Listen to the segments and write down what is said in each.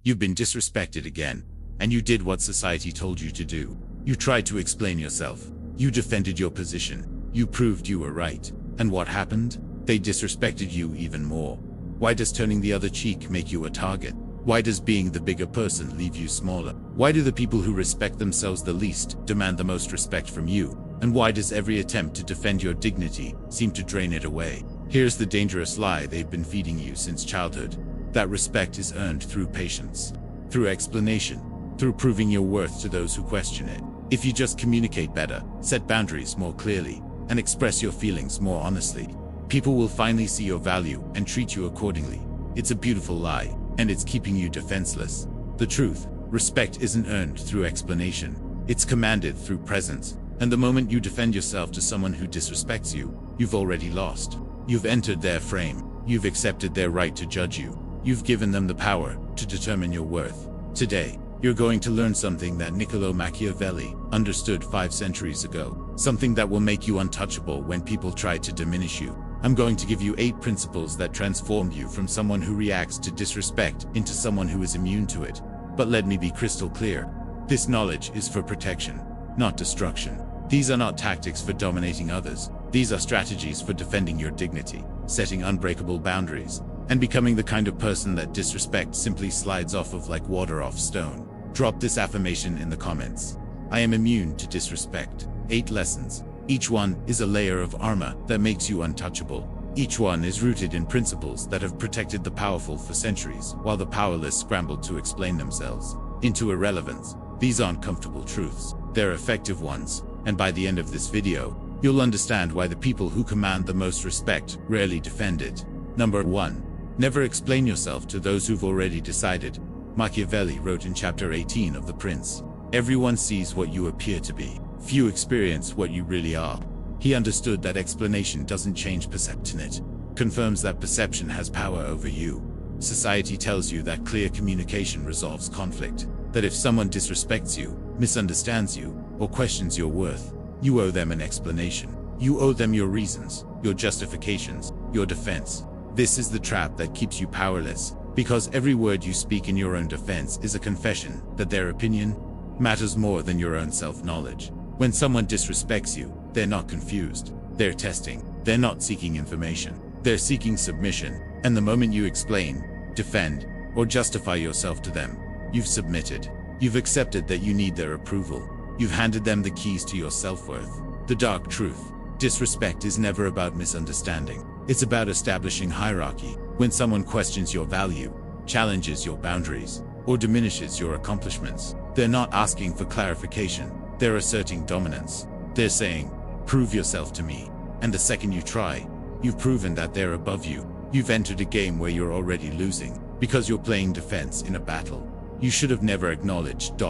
You've been disrespected again, and you did what society told you to do. You tried to explain yourself. You defended your position. You proved you were right. And what happened? They disrespected you even more. Why does turning the other cheek make you a target? Why does being the bigger person leave you smaller? Why do the people who respect themselves the least demand the most respect from you? And why does every attempt to defend your dignity seem to drain it away? Here's the dangerous lie they've been feeding you since childhood. That respect is earned through patience, through explanation, through proving your worth to those who question it. If you just communicate better, set boundaries more clearly, and express your feelings more honestly, people will finally see your value and treat you accordingly. It's a beautiful lie, and it's keeping you defenseless. The truth, respect isn't earned through explanation. It's commanded through presence. And the moment you defend yourself to someone who disrespects you, you've already lost. You've entered their frame. You've accepted their right to judge you. You've given them the power to determine your worth. Today, you're going to learn something that Niccolo Machiavelli understood 5 centuries ago. Something that will make you untouchable when people try to diminish you. I'm going to give you 8 principles that transform you from someone who reacts to disrespect into someone who is immune to it. But let me be crystal clear. This knowledge is for protection, not destruction. These are not tactics for dominating others. These are strategies for defending your dignity, setting unbreakable boundaries, and becoming the kind of person that disrespect simply slides off of like water off stone. Drop this affirmation in the comments. I am immune to disrespect. 8 lessons. Each one is a layer of armor that makes you untouchable. Each one is rooted in principles that have protected the powerful for centuries, while the powerless scrambled to explain themselves into irrelevance. These aren't comfortable truths. They're effective ones. And by the end of this video, you'll understand why the people who command the most respect rarely defend it. Number 1. Never explain yourself to those who've already decided. Machiavelli wrote in chapter 18 of The Prince, "Everyone sees what you appear to be. Few experience what you really are." He understood that explanation doesn't change perception, it confirms that perception has power over you. Society tells you that clear communication resolves conflict, that if someone disrespects you, misunderstands you, or questions your worth, you owe them an explanation. You owe them your reasons, your justifications, your defense. This is the trap that keeps you powerless, because every word you speak in your own defense is a confession that their opinion matters more than your own self-knowledge. When someone disrespects you, they're not confused. They're testing. They're not seeking information. They're seeking submission. And the moment you explain, defend, or justify yourself to them, you've submitted. You've accepted that you need their approval. You've handed them the keys to your self-worth. The dark truth. Disrespect is never about misunderstanding. It's about establishing hierarchy. When someone questions your value, challenges your boundaries, or diminishes your accomplishments, they're not asking for clarification. They're asserting dominance. They're saying, "Prove yourself to me." And the second you try, you've proven that they're above you. You've entered a game where you're already losing, because you're playing defense in a battle you should have never acknowledged.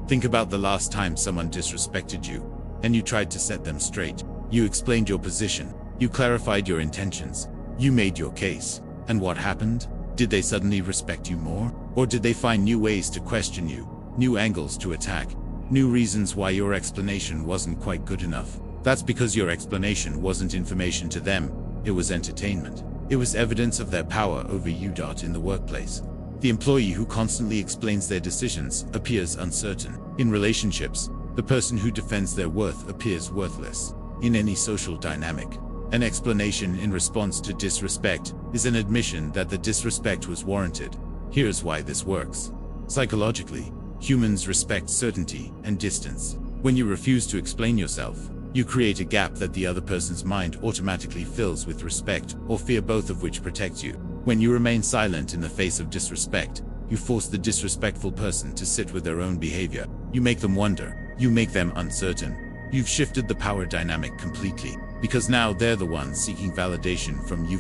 Think about the last time someone disrespected you, and you tried to set them straight. You explained your position. You clarified your intentions. You made your case. And what happened? Did they suddenly respect you more? Or did they find new ways to question you, new angles to attack, new reasons why your explanation wasn't quite good enough? That's because your explanation wasn't information to them. It was entertainment. It was evidence of their power over you. In the workplace, the employee who constantly explains their decisions appears uncertain. In relationships, the person who defends their worth appears worthless. In any social dynamic, an explanation in response to disrespect is an admission that the disrespect was warranted. Here's why this works. Psychologically, humans respect certainty and distance. When you refuse to explain yourself, you create a gap that the other person's mind automatically fills with respect or fear, both of which protect you. When you remain silent in the face of disrespect, you force the disrespectful person to sit with their own behavior. You make them wonder. You make them uncertain. You've shifted the power dynamic completely, because now they're the ones seeking validation from you.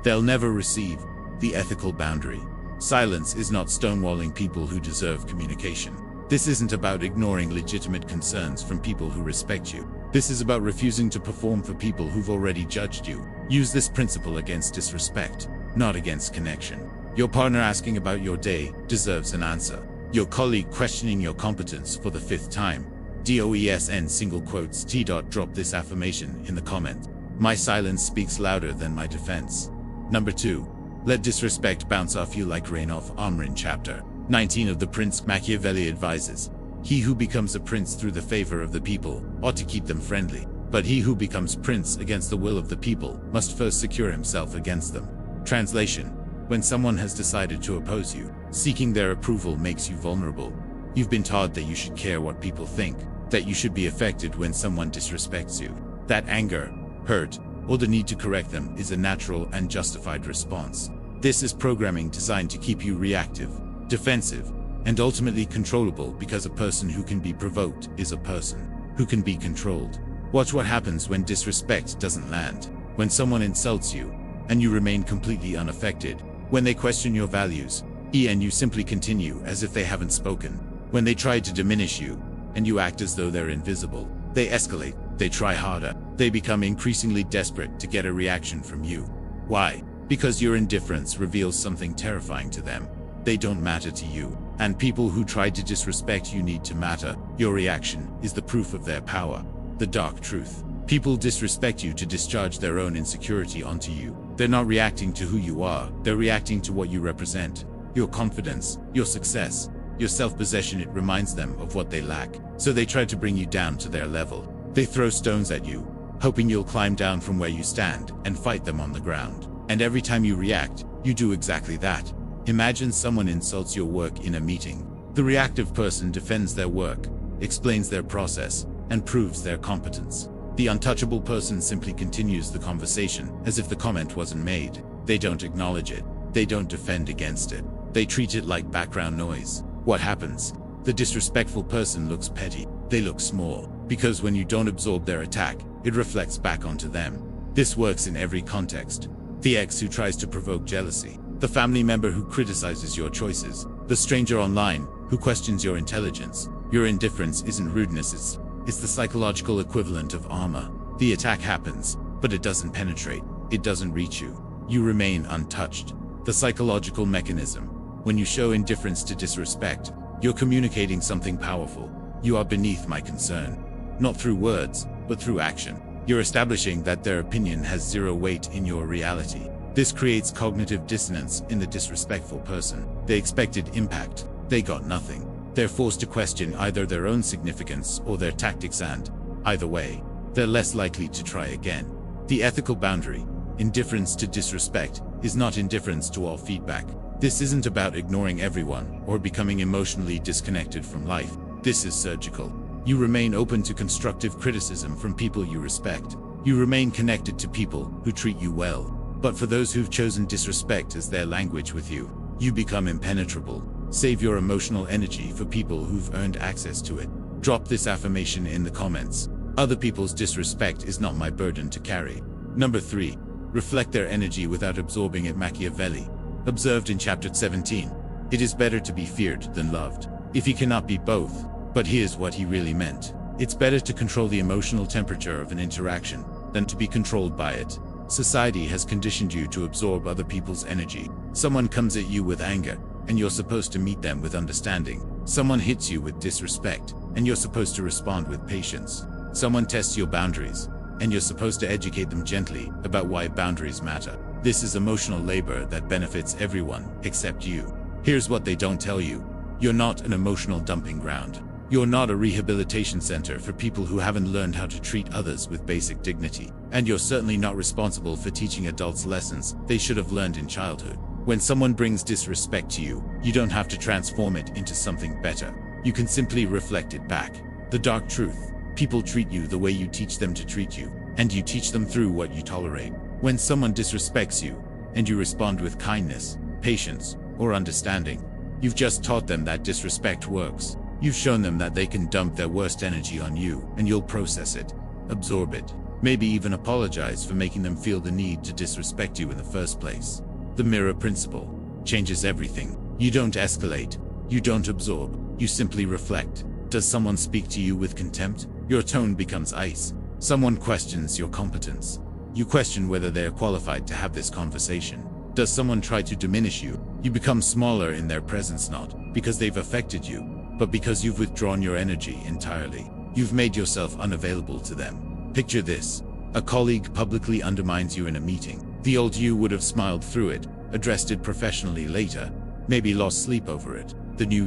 They'll never receive the ethical boundary. Silence is not stonewalling people who deserve communication. This isn't about ignoring legitimate concerns from people who respect you. This is about refusing to perform for people who've already judged you. Use this principle against disrespect, not against connection. Your partner asking about your day deserves an answer. Your colleague questioning your competence for the 5th time. DOESN single quotes T. Drop this affirmation in the comment. My silence speaks louder than my defense. Number 2. Let disrespect bounce off you like rain off armor. In chapter 19 of The Prince, Machiavelli advises, he who becomes a prince through the favor of the people ought to keep them friendly, but he who becomes prince against the will of the people must first secure himself against them. Translation: when someone has decided to oppose you, seeking their approval makes you vulnerable. You've been taught that you should care what people think, that you should be affected when someone disrespects you. That anger, hurt, or the need to correct them is a natural and justified response. This is programming designed to keep you reactive, defensive, and ultimately controllable, because a person who can be provoked is a person who can be controlled. Watch what happens when disrespect doesn't land, when someone insults you, and you remain completely unaffected, when they question your values, and you simply continue as if they haven't spoken, when they try to diminish you, and you act as though they're invisible. They escalate, they try harder, they become increasingly desperate to get a reaction from you. Why? Because your indifference reveals something terrifying to them. They don't matter to you, and people who try to disrespect you need to matter. Your reaction is the proof of their power. The dark truth: people disrespect you to discharge their own insecurity onto you. They're not reacting to who you are, they're reacting to what you represent. Your confidence, your success, your self-possession. It reminds them of what they lack, so they try to bring you down to their level. They throw stones at you, hoping you'll climb down from where you stand and fight them on the ground. And every time you react, you do exactly that. Imagine someone insults your work in a meeting. The reactive person defends their work, explains their process, and proves their competence. The untouchable person simply continues the conversation as if the comment wasn't made. They don't acknowledge it. They don't defend against it. They treat it like background noise. What happens? The disrespectful person looks petty. They look small, because when you don't absorb their attack, it reflects back onto them. This works in every context. The ex who tries to provoke jealousy, the family member who criticizes your choices, the stranger online who questions your intelligence. Your indifference isn't rudeness, it's the psychological equivalent of armor. The attack happens, but it doesn't penetrate. It doesn't reach you. You remain untouched. The psychological mechanism: when you show indifference to disrespect, you're communicating something powerful. You are beneath my concern. Not through words, but through action. You're establishing that their opinion has zero weight in your reality. This creates cognitive dissonance in the disrespectful person. They expected impact. They got nothing. They're forced to question either their own significance or their tactics, and either way, they're less likely to try again. The ethical boundary: indifference to disrespect is not indifference to all feedback. This isn't about ignoring everyone or becoming emotionally disconnected from life. This is surgical. You remain open to constructive criticism from people you respect. You remain connected to people who treat you well. But for those who've chosen disrespect as their language with you, you become impenetrable. Save your emotional energy for people who've earned access to it. Drop this affirmation in the comments: other people's disrespect is not my burden to carry. Number 3. Reflect their energy without absorbing it. Machiavelli observed in chapter 17, it is better to be feared than loved. If he cannot be both, but here's what he really meant: it's better to control the emotional temperature of an interaction than to be controlled by it. Society has conditioned you to absorb other people's energy. Someone comes at you with anger, and you're supposed to meet them with understanding. Someone hits you with disrespect, and you're supposed to respond with patience. Someone tests your boundaries, and you're supposed to educate them gently about why boundaries matter. This is emotional labor that benefits everyone except you. Here's what they don't tell you: you're not an emotional dumping ground. You're not a rehabilitation center for people who haven't learned how to treat others with basic dignity. And you're certainly not responsible for teaching adults lessons they should have learned in childhood. When someone brings disrespect to you, you don't have to transform it into something better. You can simply reflect it back. The dark truth: people treat you the way you teach them to treat you, and you teach them through what you tolerate. When someone disrespects you, and you respond with kindness, patience, or understanding, you've just taught them that disrespect works. You've shown them that they can dump their worst energy on you, and you'll process it, absorb it, maybe even apologize for making them feel the need to disrespect you in the first place. The mirror principle changes everything. You don't escalate, you don't absorb, you simply reflect. Does someone speak to you with contempt? Your tone becomes ice. Someone questions your competence. You question whether they are qualified to have this conversation. Does someone try to diminish you? You become smaller in their presence, not because they've affected you, but because you've withdrawn your energy entirely. You've made yourself unavailable to them. Picture this: a colleague publicly undermines you in a meeting. The old you would have smiled through it, addressed it professionally later, maybe lost sleep over it. The new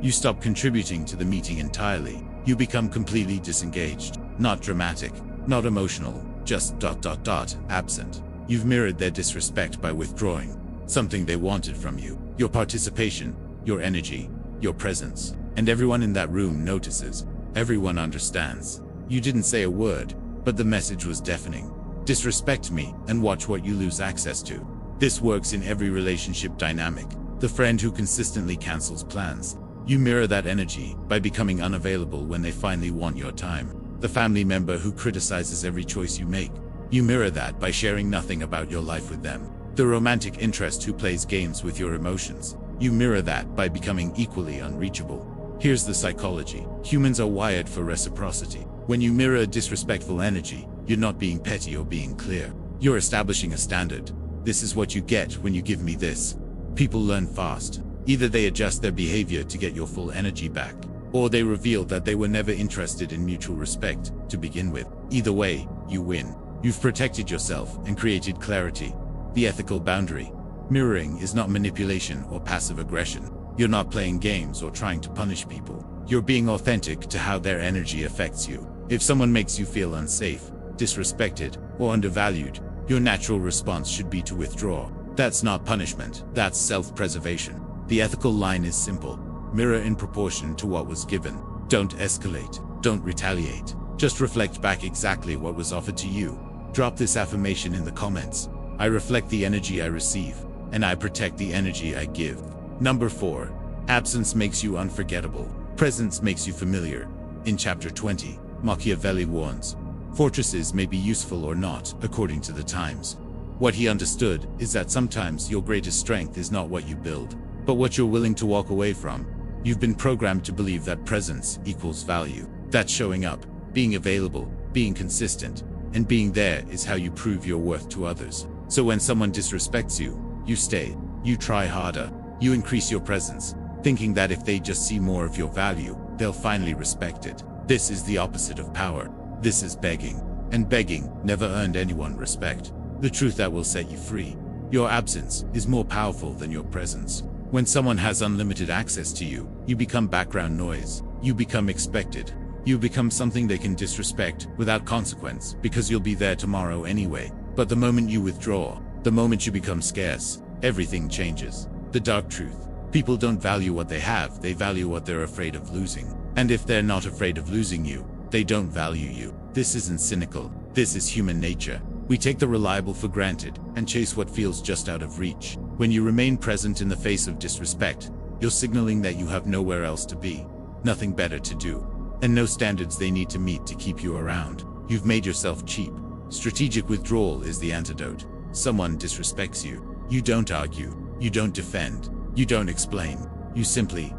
you stop contributing to the meeting entirely. You become completely disengaged, not dramatic, not emotional, just absent. You've mirrored their disrespect by withdrawing something they wanted from you, your participation, your energy, your presence. And everyone in that room notices. Everyone understands. You didn't say a word, but the message was deafening. Disrespect me, and watch what you lose access to. This works in every relationship dynamic. The friend who consistently cancels plans. You mirror that energy by becoming unavailable when they finally want your time. The family member who criticizes every choice you make. You mirror that by sharing nothing about your life with them. The romantic interest who plays games with your emotions. You mirror that by becoming equally unreachable. Here's the psychology. Humans are wired for reciprocity. When you mirror a disrespectful energy, you're not being petty or being clear. You're establishing a standard. This is what you get when you give me this. People learn fast. Either they adjust their behavior to get your full energy back, or they reveal that they were never interested in mutual respect to begin with. Either way, you win. You've protected yourself and created clarity. The ethical boundary. Mirroring is not manipulation or passive aggression. You're not playing games or trying to punish people. You're being authentic to how their energy affects you. If someone makes you feel unsafe, disrespected, or undervalued, your natural response should be to withdraw. That's not punishment, that's self-preservation. The ethical line is simple. Mirror in proportion to what was given. Don't escalate, don't retaliate. Just reflect back exactly what was offered to you. Drop this affirmation in the comments. I reflect the energy I receive, and I protect the energy I give. Number 4. Absence makes you unforgettable. Presence makes you familiar. In chapter 20, Machiavelli warns, fortresses may be useful or not, according to the times. What he understood is that sometimes your greatest strength is not what you build, but what you're willing to walk away from. You've been programmed to believe that presence equals value. That showing up, being available, being consistent, and being there is how you prove your worth to others. So when someone disrespects you, you stay, you try harder, you increase your presence, thinking that if they just see more of your value, they'll finally respect it. This is the opposite of power. This is begging. And begging never earned anyone respect. The truth that will set you free. Your absence is more powerful than your presence. When someone has unlimited access to you, you become background noise. You become expected. You become something they can disrespect without consequence because you'll be there tomorrow anyway. But the moment you withdraw, the moment you become scarce, everything changes. The dark truth. People don't value what they have, they value what they're afraid of losing. And if they're not afraid of losing you, they don't value you. This isn't cynical. This is human nature. We take the reliable for granted and chase what feels just out of reach. When you remain present in the face of disrespect, you're signaling that you have nowhere else to be, nothing better to do, and no standards they need to meet to keep you around. You've made yourself cheap. Strategic withdrawal is the antidote. Someone disrespects you. You don't argue. You don't defend. You don't explain. You simply ...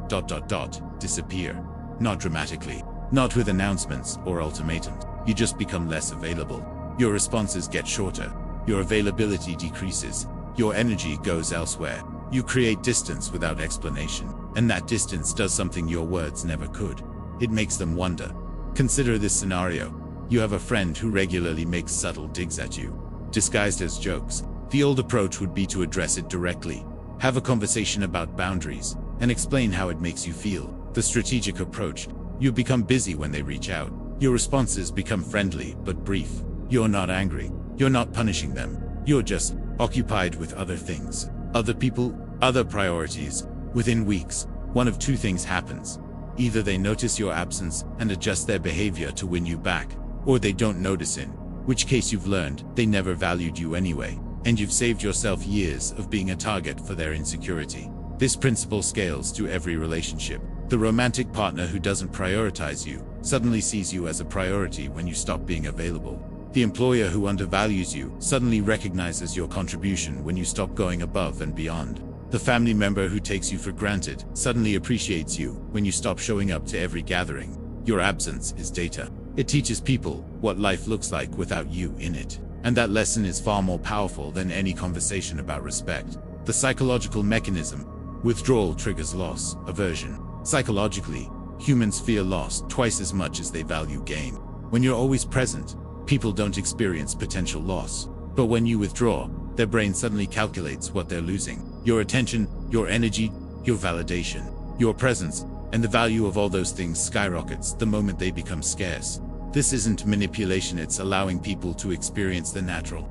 disappear. Not dramatically. Not with announcements or ultimatums. You just become less available. Your responses get shorter. Your availability decreases. Your energy goes elsewhere. You create distance without explanation. And that distance does something your words never could. It makes them wonder. Consider this scenario. You have a friend who regularly makes subtle digs at you, disguised as jokes. The old approach would be to address it directly. Have a conversation about boundaries, and explain how it makes you feel. The strategic approach. You become busy when they reach out. Your responses become friendly but brief. You're not angry. You're not punishing them. You're just occupied with other things. Other people, other priorities. Within weeks, one of two things happens. Either they notice your absence and adjust their behavior to win you back, or they don't notice, in which case you've learned they never valued you anyway, and you've saved yourself years of being a target for their insecurity. This principle scales to every relationship. The romantic partner who doesn't prioritize you suddenly sees you as a priority when you stop being available. The employer who undervalues you suddenly recognizes your contribution when you stop going above and beyond. The family member who takes you for granted suddenly appreciates you when you stop showing up to every gathering. Your absence is data. It teaches people what life looks like without you in it. And that lesson is far more powerful than any conversation about respect. The psychological mechanism. Withdrawal triggers loss, aversion. Psychologically, humans fear loss twice as much as they value gain. When you're always present, people don't experience potential loss. But when you withdraw, their brain suddenly calculates what they're losing. Your attention, your energy, your validation, your presence, and the value of all those things skyrockets the moment they become scarce. This isn't manipulation, it's allowing people to experience the natural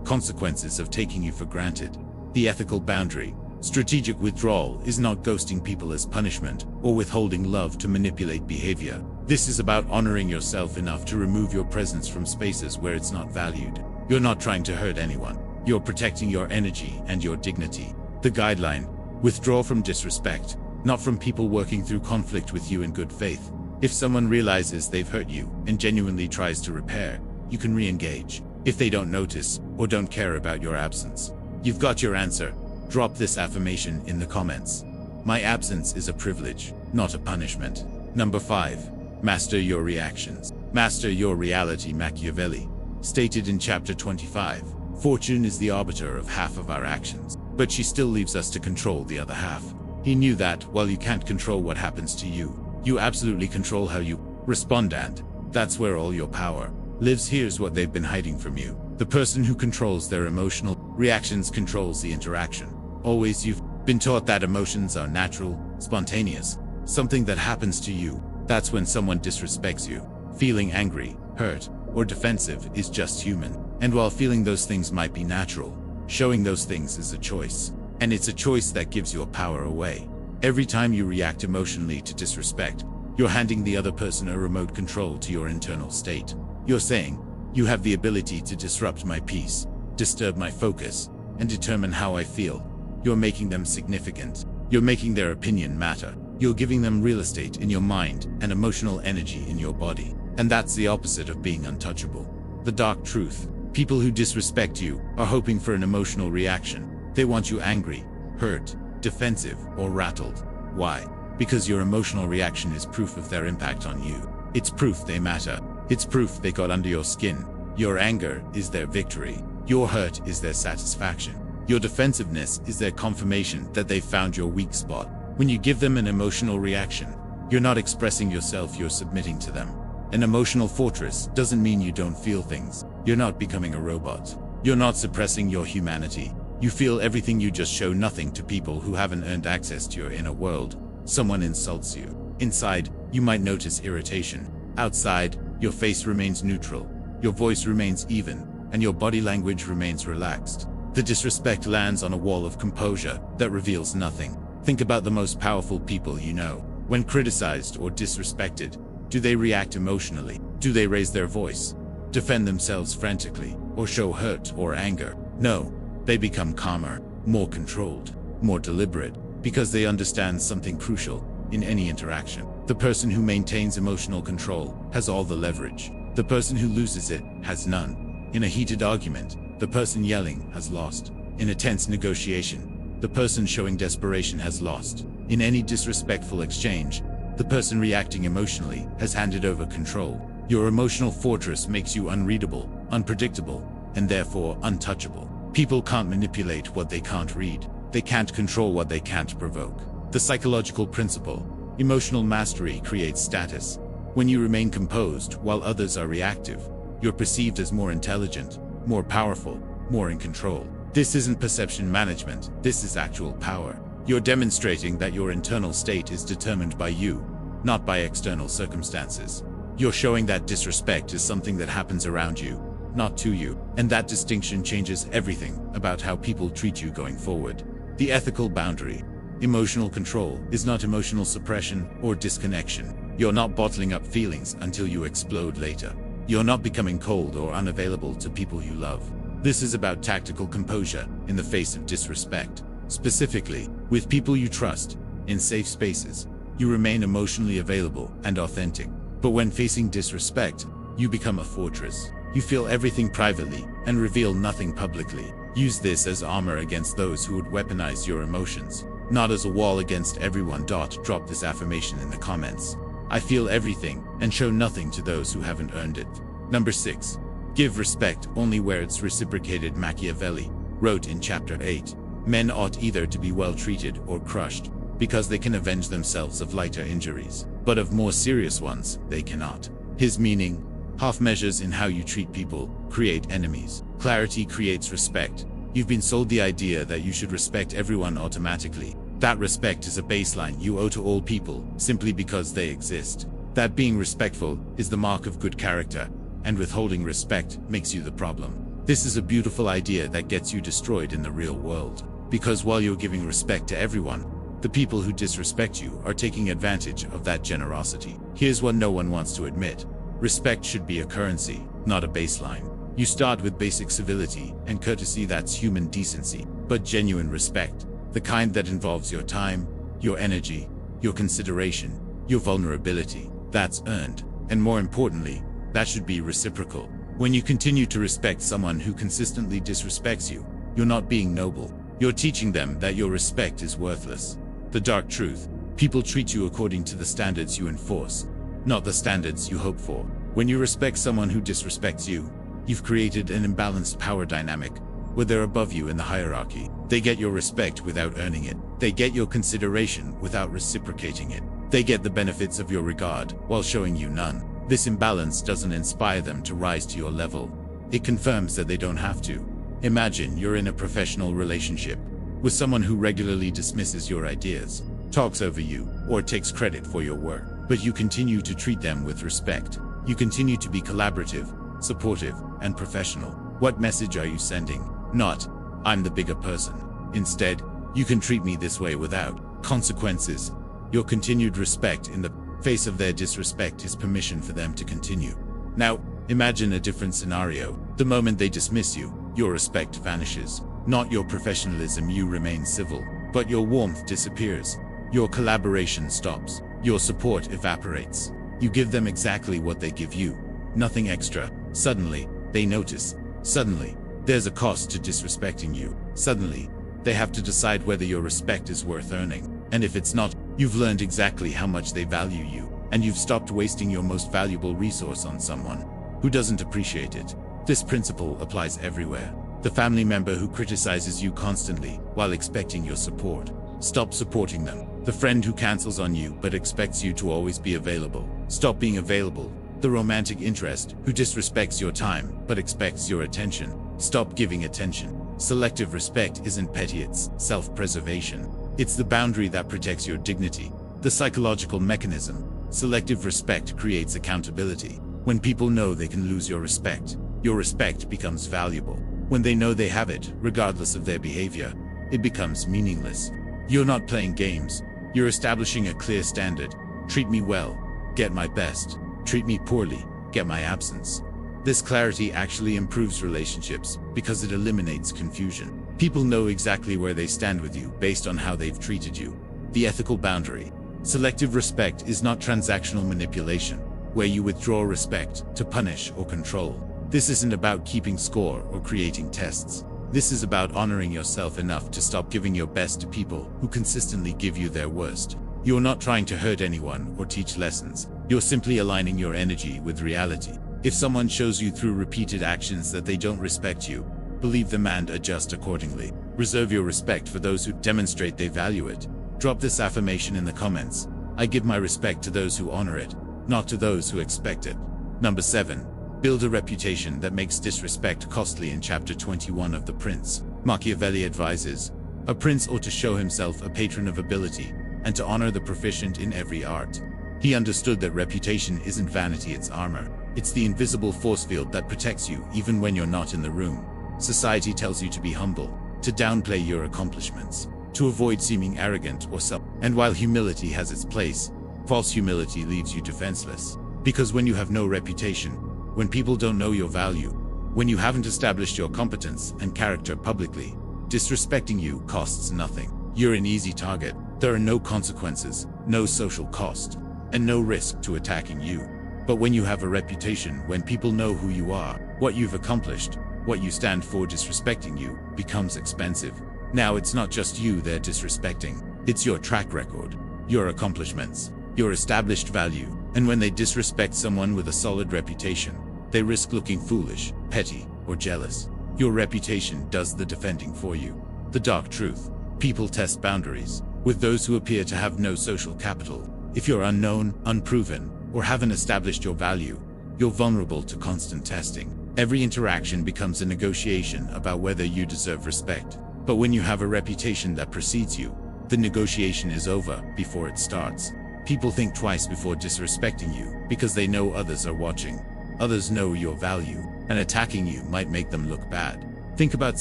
consequences of taking you for granted. The ethical boundary. Strategic withdrawal is not ghosting people as punishment or withholding love to manipulate behavior. This is about honoring yourself enough to remove your presence from spaces where it's not valued. You're not trying to hurt anyone. You're protecting your energy and your dignity. The guideline: withdraw from disrespect, not from people working through conflict with you in good faith. If someone realizes they've hurt you and genuinely tries to repair, you can re-engage. If they don't notice or don't care about your absence, you've got your answer. Drop this affirmation in the comments. My absence is a privilege, not a punishment. Number 5. Master your reactions. Master your reality. Machiavelli stated in chapter 25, fortune is the arbiter of half of our actions, but she still leaves us to control the other half. He knew that while you can't control what happens to you, you absolutely control how you respond, and that's where all your power lives. Here's what they've been hiding from you. The person who controls their emotional reactions controls the interaction. Always you've been taught that emotions are natural, spontaneous, something that happens to you. That's when someone disrespects you. Feeling angry, hurt, or defensive is just human. And while feeling those things might be natural, showing those things is a choice. And it's a choice that gives your power away. Every time you react emotionally to disrespect, you're handing the other person a remote control to your internal state. You're saying, you have the ability to disrupt my peace, disturb my focus, and determine how I feel. You're making them significant. You're making their opinion matter. You're giving them real estate in your mind and emotional energy in your body. And that's the opposite of being untouchable. The dark truth. People who disrespect you are hoping for an emotional reaction. They want you angry, hurt, defensive, or rattled. Why? Because your emotional reaction is proof of their impact on you. It's proof they matter. It's proof they got under your skin. Your anger is their victory. Your hurt is their satisfaction. Your defensiveness is their confirmation that they've found your weak spot. When you give them an emotional reaction, you're not expressing yourself, you're submitting to them. An emotional fortress doesn't mean you don't feel things. You're not becoming a robot. You're not suppressing your humanity. You feel everything, you just show nothing to people who haven't earned access to your inner world. Someone insults you. Inside, you might notice irritation. Outside, your face remains neutral. Your voice remains even, and your body language remains relaxed. The disrespect lands on a wall of composure that reveals nothing. Think about the most powerful people you know. When criticized or disrespected, do they react emotionally? Do they raise their voice, defend themselves frantically, or show hurt or anger? No, they become calmer, more controlled, more deliberate, because they understand something crucial in any interaction. The person who maintains emotional control has all the leverage. The person who loses it has none. In a heated argument, the person yelling has lost. In a tense negotiation, the person showing desperation has lost. In any disrespectful exchange, the person reacting emotionally has handed over control. Your emotional fortress makes you unreadable, unpredictable, and therefore untouchable. People can't manipulate what they can't read. They can't control what they can't provoke. The psychological principle: emotional mastery creates status. When you remain composed while others are reactive, you're perceived as more intelligent, more powerful, more in control. This isn't perception management, this is actual power. You're demonstrating that your internal state is determined by you, not by external circumstances. You're showing that disrespect is something that happens around you, not to you, and that distinction changes everything about how people treat you going forward. The ethical boundary. Emotional control is not emotional suppression or disconnection. You're not bottling up feelings until you explode later. You're not becoming cold or unavailable to people you love. This is about tactical composure in the face of disrespect. Specifically, with people you trust, in safe spaces, you remain emotionally available and authentic. But when facing disrespect, you become a fortress. You feel everything privately and reveal nothing publicly. Use this as armor against those who would weaponize your emotions, not as a wall against everyone. Drop this affirmation in the comments. I feel everything and show nothing to those who haven't earned it. Number 6. Give respect only where it's reciprocated. Machiavelli wrote in chapter 8, men ought either to be well treated or crushed, because they can avenge themselves of lighter injuries, but of more serious ones they cannot. His meaning: half measures in how you treat people create enemies. Clarity creates respect. You've been sold the idea that you should respect everyone automatically. That respect is a baseline you owe to all people, simply because they exist. That being respectful is the mark of good character, and withholding respect makes you the problem. This is a beautiful idea that gets you destroyed in the real world. Because while you're giving respect to everyone, the people who disrespect you are taking advantage of that generosity. Here's what no one wants to admit. Respect should be a currency, not a baseline. You start with basic civility and courtesy, that's human decency. But genuine respect, the kind that involves your time, your energy, your consideration, your vulnerability, that's earned. And more importantly, that should be reciprocal. When you continue to respect someone who consistently disrespects you, you're not being noble. You're teaching them that your respect is worthless. The dark truth: people treat you according to the standards you enforce, not the standards you hope for. When you respect someone who disrespects you, you've created an imbalanced power dynamic where they're above you in the hierarchy. They get your respect without earning it. They get your consideration without reciprocating it. They get the benefits of your regard while showing you none. This imbalance doesn't inspire them to rise to your level. It confirms that they don't have to. Imagine you're in a professional relationship with someone who regularly dismisses your ideas, talks over you, or takes credit for your work, but you continue to treat them with respect. You continue to be collaborative, supportive, and professional. What message are you sending? Not, I'm the bigger person. Instead, you can treat me this way without consequences. Your continued respect in the face of their disrespect is permission for them to continue. Now, imagine a different scenario. The moment they dismiss you, your respect vanishes. Not your professionalism, you remain civil, but your warmth disappears. Your collaboration stops. Your support evaporates. You give them exactly what they give you, nothing extra. Suddenly, they notice. Suddenly, there's a cost to disrespecting you. Suddenly, they have to decide whether your respect is worth earning. And if it's not, you've learned exactly how much they value you, and you've stopped wasting your most valuable resource on someone who doesn't appreciate it. This principle applies everywhere. The family member who criticizes you constantly while expecting your support, stop supporting them. The friend who cancels on you but expects you to always be available, stop being available. The romantic interest who disrespects your time but expects your attention, stop giving attention. Selective respect isn't petty, it's self-preservation. It's the boundary that protects your dignity. The psychological mechanism. Selective respect creates accountability. When people know they can lose your respect becomes valuable. When they know they have it, regardless of their behavior, it becomes meaningless. You're not playing games. You're establishing a clear standard. Treat me well, get my best. Treat me poorly, get my absence. This clarity actually improves relationships because it eliminates confusion. People know exactly where they stand with you based on how they've treated you. The ethical boundary. Selective respect is not transactional manipulation, where you withdraw respect to punish or control. This isn't about keeping score or creating tests. This is about honoring yourself enough to stop giving your best to people who consistently give you their worst. You're not trying to hurt anyone or teach lessons. You're simply aligning your energy with reality. If someone shows you through repeated actions that they don't respect you, believe them and adjust accordingly. Reserve your respect for those who demonstrate they value it. Drop this affirmation in the comments. I give my respect to those who honor it, not to those who expect it. Number 7. Build a reputation that makes disrespect costly. In chapter 21 of The Prince, Machiavelli advises, a prince ought to show himself a patron of ability, and to honor the proficient in every art. He understood that reputation isn't vanity, it's armor. It's the invisible force field that protects you even when you're not in the room. Society tells you to be humble, to downplay your accomplishments, to avoid seeming arrogant or self. And while humility has its place, false humility leaves you defenseless. Because when you have no reputation, when people don't know your value, when you haven't established your competence and character publicly, disrespecting you costs nothing. You're an easy target. There are no consequences, no social cost, and no risk to attacking you. But when you have a reputation, when people know who you are, what you've accomplished, what you stand for, disrespecting you becomes expensive. Now it's not just you they're disrespecting, it's your track record, your accomplishments, your established value. And when they disrespect someone with a solid reputation, they risk looking foolish, petty, or jealous. Your reputation does the defending for you. The dark truth. People test boundaries with those who appear to have no social capital. If you're unknown, unproven, or haven't established your value, you're vulnerable to constant testing. Every interaction becomes a negotiation about whether you deserve respect. But when you have a reputation that precedes you, the negotiation is over before it starts. People think twice before disrespecting you because they know others are watching. Others know your value, and attacking you might make them look bad. Think about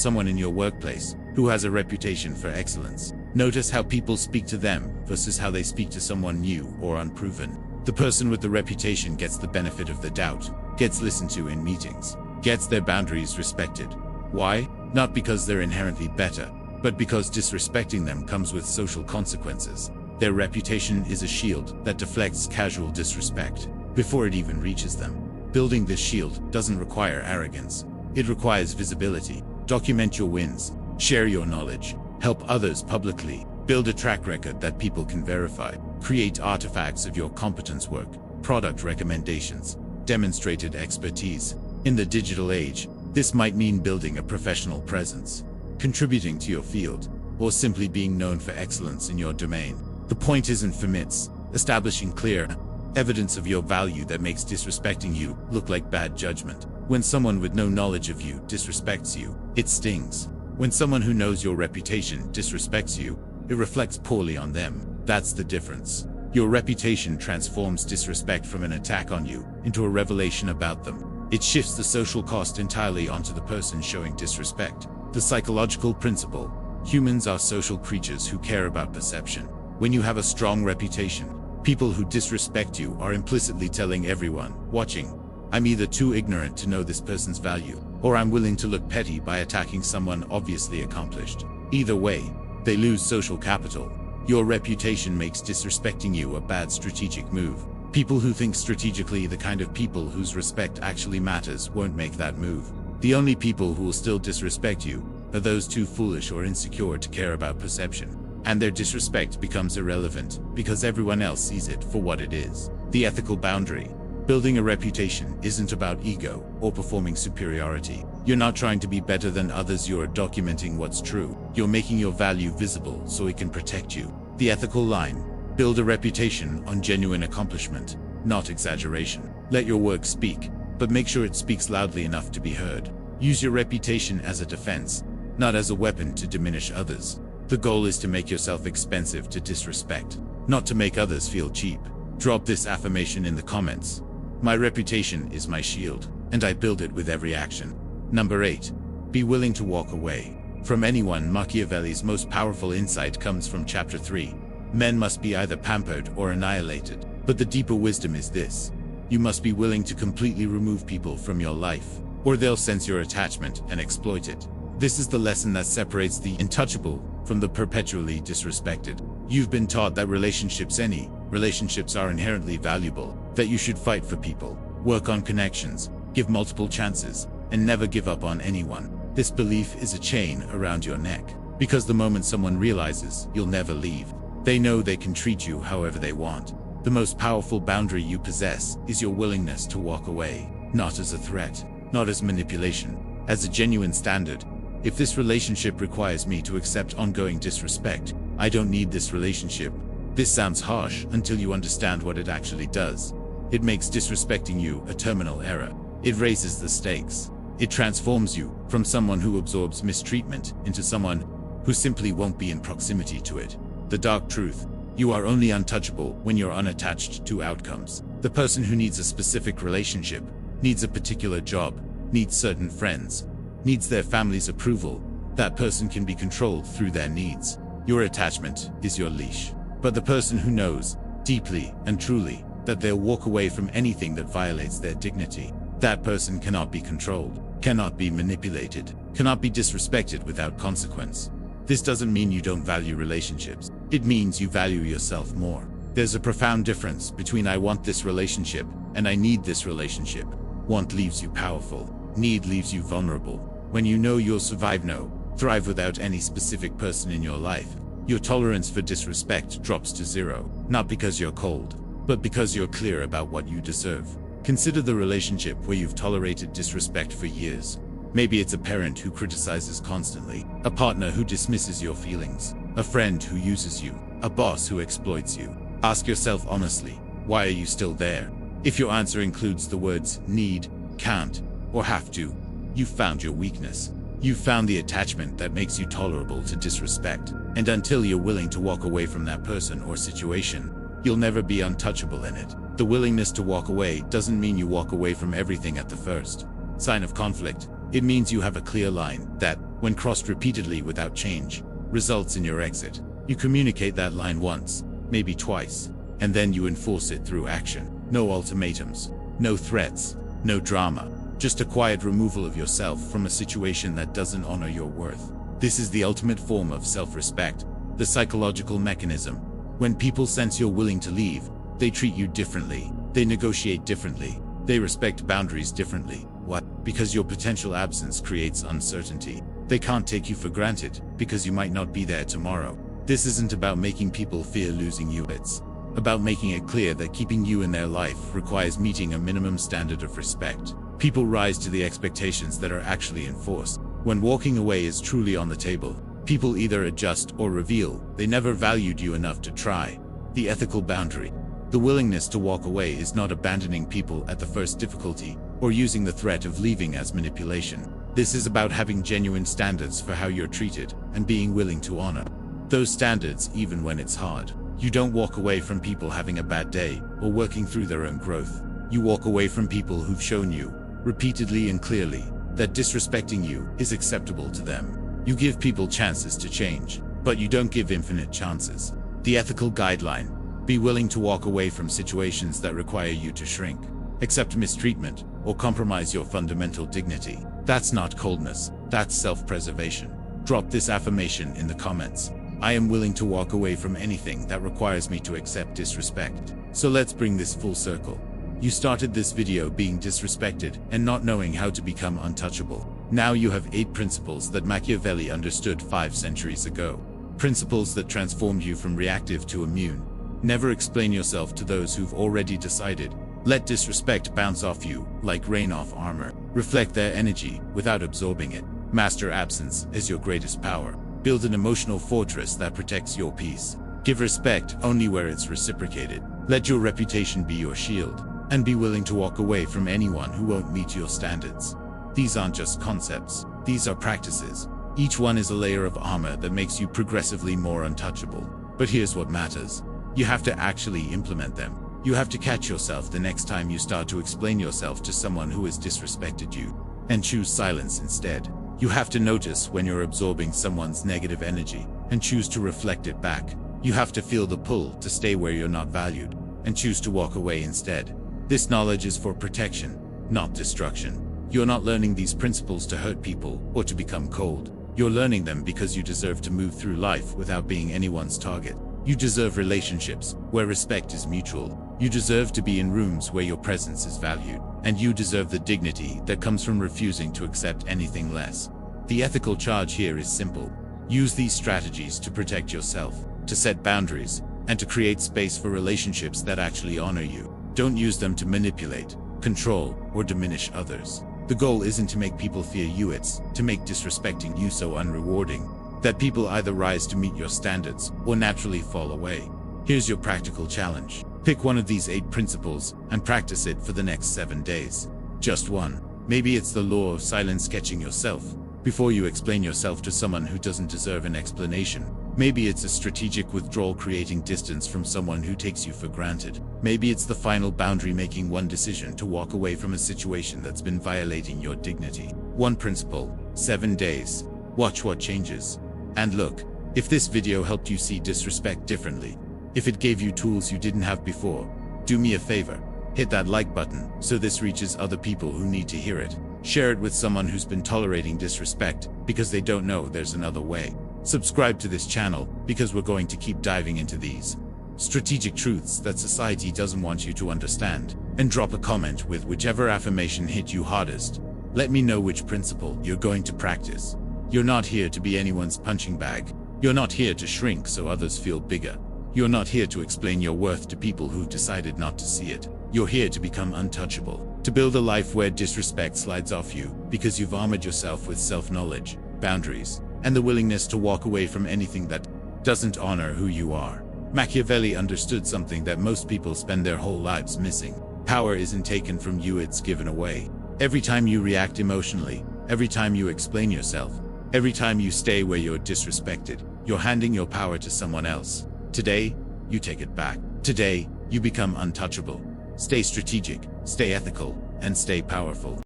someone in your workplace who has a reputation for excellence. Notice how people speak to them versus how they speak to someone new or unproven. The person with the reputation gets the benefit of the doubt, gets listened to in meetings, gets their boundaries respected. Why? Not because they're inherently better, but because disrespecting them comes with social consequences. Their reputation is a shield that deflects casual disrespect before it even reaches them. Building this shield doesn't require arrogance. It requires visibility. Document your wins, share your knowledge, help others publicly, build a track record that people can verify, create artifacts of your competence work, product recommendations, demonstrated expertise. In the digital age, this might mean building a professional presence, contributing to your field, or simply being known for excellence in your domain. The point isn't for myths, establishing clear evidence of your value that makes disrespecting you look like bad judgment. When someone with no knowledge of you disrespects you, it stings. When someone who knows your reputation disrespects you, it reflects poorly on them. That's the difference. Your reputation transforms disrespect from an attack on you into a revelation about them. It shifts the social cost entirely onto the person showing disrespect. The psychological principle: humans are social creatures who care about perception. When you have a strong reputation, people who disrespect you are implicitly telling everyone watching, I'm either too ignorant to know this person's value, or I'm willing to look petty by attacking someone obviously accomplished. Either way, they lose social capital. Your reputation makes disrespecting you a bad strategic move. People who think strategically, the kind of people whose respect actually matters, won't make that move. The only people who will still disrespect you are those too foolish or insecure to care about perception. And their disrespect becomes irrelevant because everyone else sees it for what it is. The ethical boundary. Building a reputation isn't about ego or performing superiority. You're not trying to be better than others, you're documenting what's true. You're making your value visible so it can protect you. The ethical line. Build a reputation on genuine accomplishment, not exaggeration. Let your work speak, but make sure it speaks loudly enough to be heard. Use your reputation as a defense, not as a weapon to diminish others. The goal is to make yourself expensive to disrespect, not to make others feel cheap. Drop this affirmation in the comments. My reputation is my shield, and I build it with every action. Number 8. Be willing to walk away from anyone. Machiavelli's most powerful insight comes from chapter 3. Men must be either pampered or annihilated. But the deeper wisdom is this: you must be willing to completely remove people from your life, or they'll sense your attachment and exploit it. This is the lesson that separates the untouchable from the perpetually disrespected. You've been taught that relationships are inherently valuable, that you should fight for people, work on connections, give multiple chances, and never give up on anyone. This belief is a chain around your neck, because the moment someone realizes you'll never leave, they know they can treat you however they want. The most powerful boundary you possess is your willingness to walk away, not as a threat, not as manipulation, as a genuine standard. If this relationship requires me to accept ongoing disrespect, I don't need this relationship. This sounds harsh until you understand what it actually does. It makes disrespecting you a terminal error. It raises the stakes. It transforms you from someone who absorbs mistreatment into someone who simply won't be in proximity to it. The dark truth: you are only untouchable when you're unattached to outcomes. The person who needs a specific relationship, needs a particular job, needs certain friends, needs their family's approval, that person can be controlled through their needs. Your attachment is your leash. But the person who knows, deeply and truly, that they'll walk away from anything that violates their dignity, that person cannot be controlled, cannot be manipulated, cannot be disrespected without consequence. This doesn't mean you don't value relationships. It means you value yourself more. There's a profound difference between I want this relationship and I need this relationship. Want leaves you powerful. Need leaves you vulnerable. When you know you'll thrive without any specific person in your life, your tolerance for disrespect drops to zero. Not because you're cold, but because you're clear about what you deserve. Consider the relationship where you've tolerated disrespect for years. Maybe it's a parent who criticizes constantly, a partner who dismisses your feelings, a friend who uses you, a boss who exploits you. Ask yourself honestly, why are you still there? If your answer includes the words need, can't, or have to. You've found your weakness. You've found the attachment that makes you tolerable to disrespect. And until you're willing to walk away from that person or situation, you'll never be untouchable in it. The willingness to walk away doesn't mean you walk away from everything at the first sign of conflict. It means you have a clear line that, when crossed repeatedly without change, results in your exit. You communicate that line once, maybe twice, and then you enforce it through action. No ultimatums, no threats, no drama, just a quiet removal of yourself from a situation that doesn't honor your worth. This is the ultimate form of self-respect, the psychological mechanism. When people sense you're willing to leave, they treat you differently, they negotiate differently, they respect boundaries differently. Why? Because your potential absence creates uncertainty. They can't take you for granted, because you might not be there tomorrow. This isn't about making people fear losing you, it's about making it clear that keeping you in their life requires meeting a minimum standard of respect. People rise to the expectations that are actually enforced. When walking away is truly on the table, people either adjust or reveal they never valued you enough to try. The ethical boundary. The willingness to walk away is not abandoning people at the first difficulty, or using the threat of leaving as manipulation. This is about having genuine standards for how you're treated, and being willing to honor those standards even when it's hard. You don't walk away from people having a bad day, or working through their own growth. You walk away from people who've shown you, repeatedly and clearly, that disrespecting you is acceptable to them. You give people chances to change, but you don't give infinite chances. The ethical guideline. Be willing to walk away from situations that require you to shrink, accept mistreatment, or compromise your fundamental dignity. That's not coldness, that's self-preservation. Drop this affirmation in the comments. I am willing to walk away from anything that requires me to accept disrespect. So let's bring this full circle. You started this video being disrespected and not knowing how to become untouchable. Now you have 8 principles that Machiavelli understood 5 centuries ago. Principles that transformed you from reactive to immune. Never explain yourself to those who've already decided. Let disrespect bounce off you like rain off armor. Reflect their energy without absorbing it. Master absence as your greatest power. Build an emotional fortress that protects your peace. Give respect only where it's reciprocated. Let your reputation be your shield. And be willing to walk away from anyone who won't meet your standards. These aren't just concepts, these are practices. Each one is a layer of armor that makes you progressively more untouchable. But here's what matters. You have to actually implement them. You have to catch yourself the next time you start to explain yourself to someone who has disrespected you, and choose silence instead. You have to notice when you're absorbing someone's negative energy, and choose to reflect it back. You have to feel the pull to stay where you're not valued, and choose to walk away instead. This knowledge is for protection, not destruction. You're not learning these principles to hurt people or to become cold. You're learning them because you deserve to move through life without being anyone's target. You deserve relationships where respect is mutual. You deserve to be in rooms where your presence is valued. And you deserve the dignity that comes from refusing to accept anything less. The ethical charge here is simple. Use these strategies to protect yourself, to set boundaries, and to create space for relationships that actually honor you. Don't use them to manipulate, control, or diminish others. The goal isn't to make people fear you, it's to make disrespecting you so unrewarding that people either rise to meet your standards or naturally fall away. Here's your practical challenge. Pick one of these 8 principles and practice it for the next 7 days. Just one. Maybe it's the law of silence, catching yourself before you explain yourself to someone who doesn't deserve an explanation. Maybe it's a strategic withdrawal, creating distance from someone who takes you for granted. Maybe it's the final boundary, making one decision to walk away from a situation that's been violating your dignity. One principle, 7 days. Watch what changes. And look, if this video helped you see disrespect differently, if it gave you tools you didn't have before, do me a favor. Hit that like button so this reaches other people who need to hear it. Share it with someone who's been tolerating disrespect because they don't know there's another way. Subscribe to this channel because we're going to keep diving into these strategic truths that society doesn't want you to understand. And drop a comment with whichever affirmation hit you hardest. Let me know which principle you're going to practice. You're not here to be anyone's punching bag. You're not here to shrink so others feel bigger. You're not here to explain your worth to people who've decided not to see it. You're here to become untouchable, to build a life where disrespect slides off you because you've armored yourself with self-knowledge, boundaries, and the willingness to walk away from anything that doesn't honor who you are. Machiavelli understood something that most people spend their whole lives missing. Power isn't taken from you, it's given away. Every time you react emotionally, every time you explain yourself, every time you stay where you're disrespected, you're handing your power to someone else. Today, you take it back. Today, you become untouchable. Stay strategic, stay ethical, and stay powerful.